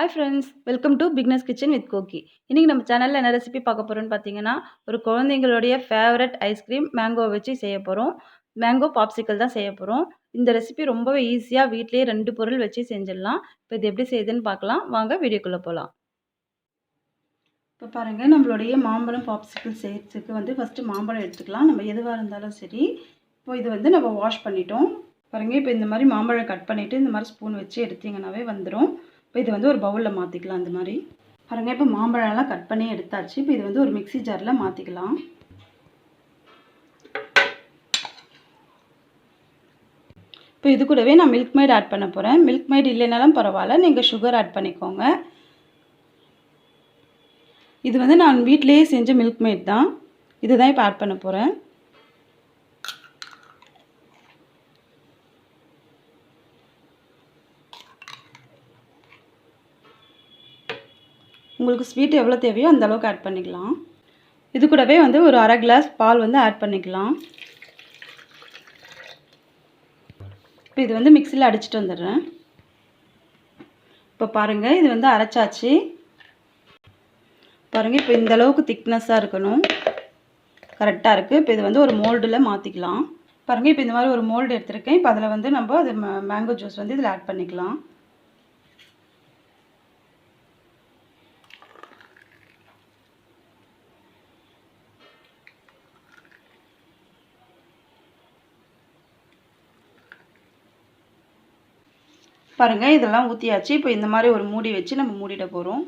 Hi friends, welcome to bigness kitchen with கோக்கி. இன்றைக்கி நம்ம சேனலில் என்ன ரெசிபி பார்க்க போகிறோன்னு பார்த்தீங்கன்னா, ஒரு குழந்தைங்களுடைய ஃபேவரட் ஐஸ்கிரீம் மேங்கோ வச்சு செய்ய போகிறோம். மேங்கோ பாப்சிக்கல் தான் செய்ய போகிறோம். இந்த ரெசிபி ரொம்பவே ஈஸியாக வீட்டிலேயே 2 பொருள் வச்சு செஞ்சிடலாம். இப்போ இது எப்படி செய்யுதுன்னு பார்க்கலாம். வாங்க வீடியோக்குள்ளே போகலாம். இப்போ பாருங்கள், நம்மளுடைய மாம்பழம் பாப்சிக்கல் செய்யறதுக்கு ஃபஸ்ட்டு மாம்பழம் எடுத்துக்கலாம். நம்ம எதுவாக இருந்தாலும் சரி. இப்போ இது நம்ம வாஷ் பண்ணிட்டோம். பாருங்கள், இப்போ இந்த மாதிரி மாம்பழம் கட் பண்ணிவிட்டு இந்த மாதிரி ஸ்பூன் வச்சு எடுத்திங்கனாவே வந்துடும். இப்போ இது ஒரு பவுலில் மாற்றிக்கலாம். இந்த மாதிரி பாருங்கள், இப்போ மாம்பழம்லாம் கட் பண்ணி எடுத்தாச்சு. இப்போ இது ஒரு மிக்ஸி ஜாரில் மாற்றிக்கலாம். இப்போ இது கூடவே நான் மில்க் மேட் ஆட் பண்ண போகிறேன். மில்க் மேட் இல்லைனாலும் பரவாயில்ல, நீங்கள் சுகர் ஆட் பண்ணிக்கோங்க. இது நான் வீட்டிலேயே செஞ்ச மில்க் மேட் தான். இதுதான் இப்போ ஆட் பண்ண போகிறேன். உங்களுக்கு ஸ்வீட் எவ்வளோ தேவையோ அந்த அளவுக்கு ஆட் பண்ணிக்கலாம். இது கூடவே ஒரு அரை கிளாஸ் பால் ஆட் பண்ணிக்கலாம். இப்போ இது மிக்ஸியில் அடிச்சுட்டு வந்துடுறேன். இப்போ பாருங்கள், இது அரைச்சாச்சு. பாருங்கள், இப்போ இந்த அளவுக்கு திக்னஸாக இருக்கணும். கரெக்டாக இருக்குது. இப்போ இது ஒரு மோல்டில் மாற்றிக்கலாம். பாருங்கள், இப்போ இந்த மாதிரி ஒரு மோல்டு எடுத்துருக்கேன். இப்போ அதில் நம்ம அது மேங்கோ ஜூஸ் இதில் ஆட் பண்ணிக்கலாம். பாருங்கள், இதெல்லாம் ஊற்றியாச்சு. இப்போ இந்த மாதிரி ஒரு மூடி வச்சு நம்ம மூடிட போகிறோம்.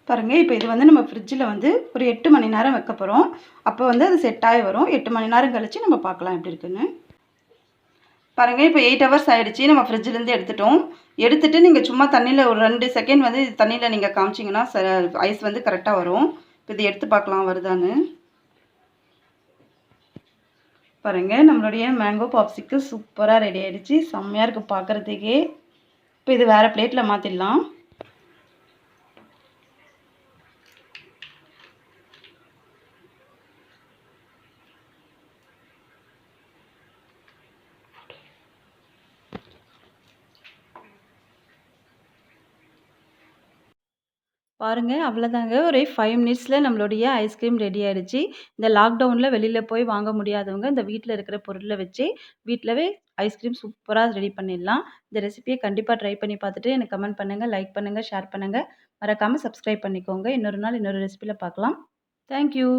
பாருங்கள், இப்போ இது நம்ம ஃப்ரிட்ஜில் ஒரு 8 மணி நேரம் வைக்க போகிறோம். அப்போ அது செட் ஆகி வரும். 8 மணி நேரம் கழித்து நம்ம பார்க்கலாம் எப்படி இருக்குன்னு. பாருங்கள், இப்போ 8 ஹவர்ஸ் ஆகிடுச்சி. நம்ம ஃப்ரிட்ஜிலேருந்து எடுத்துட்டோம். எடுத்துகிட்டு நீங்கள் சும்மா தண்ணியில் ஒரு 2 செகண்ட் தண்ணியில் நீங்கள் காமிச்சிங்கன்னா ஐஸ் கரெக்டாக வரும். இப்போ இது எடுத்து பார்க்கலாம் வருதான்னு. பாருங்கள், நம்மளுடைய மேங்கோ பாப்சிக்கல் சூப்பராக ரெடி ஆகிடுச்சு. செம்மையாக இருக்குது பார்க்குறதுக்கே. இப்போ இது வேறு பிளேட்டில் மாற்றிடலாம். பாருங்கள், அவ்வளோதாங்க. ஒரு 5 மினிட்ஸில் நம்மளுடைய ஐஸ்கிரீம் ரெடி ஆகிடுச்சு. இந்த லாக்டவுனில் வெளியில் போய் வாங்க முடியாதவங்க இந்த வீட்டில் இருக்கிற பொருளை வச்சு வீட்டிலவே ஐஸ்கிரீம் சூப்பராக ரெடி பண்ணிடலாம். இந்த ரெசிபியை கண்டிப்பாக ட்ரை பண்ணி பார்த்துட்டு எனக்கு கமெண்ட் பண்ணுங்கள், லைக் பண்ணுங்கள், ஷேர் பண்ணுங்கள். மறக்காமல் சப்ஸ்கிரைப் பண்ணிக்கோங்க. இன்னொரு நாள் இன்னொரு ரெசிபியில் பார்க்கலாம். தேங்க்யூ.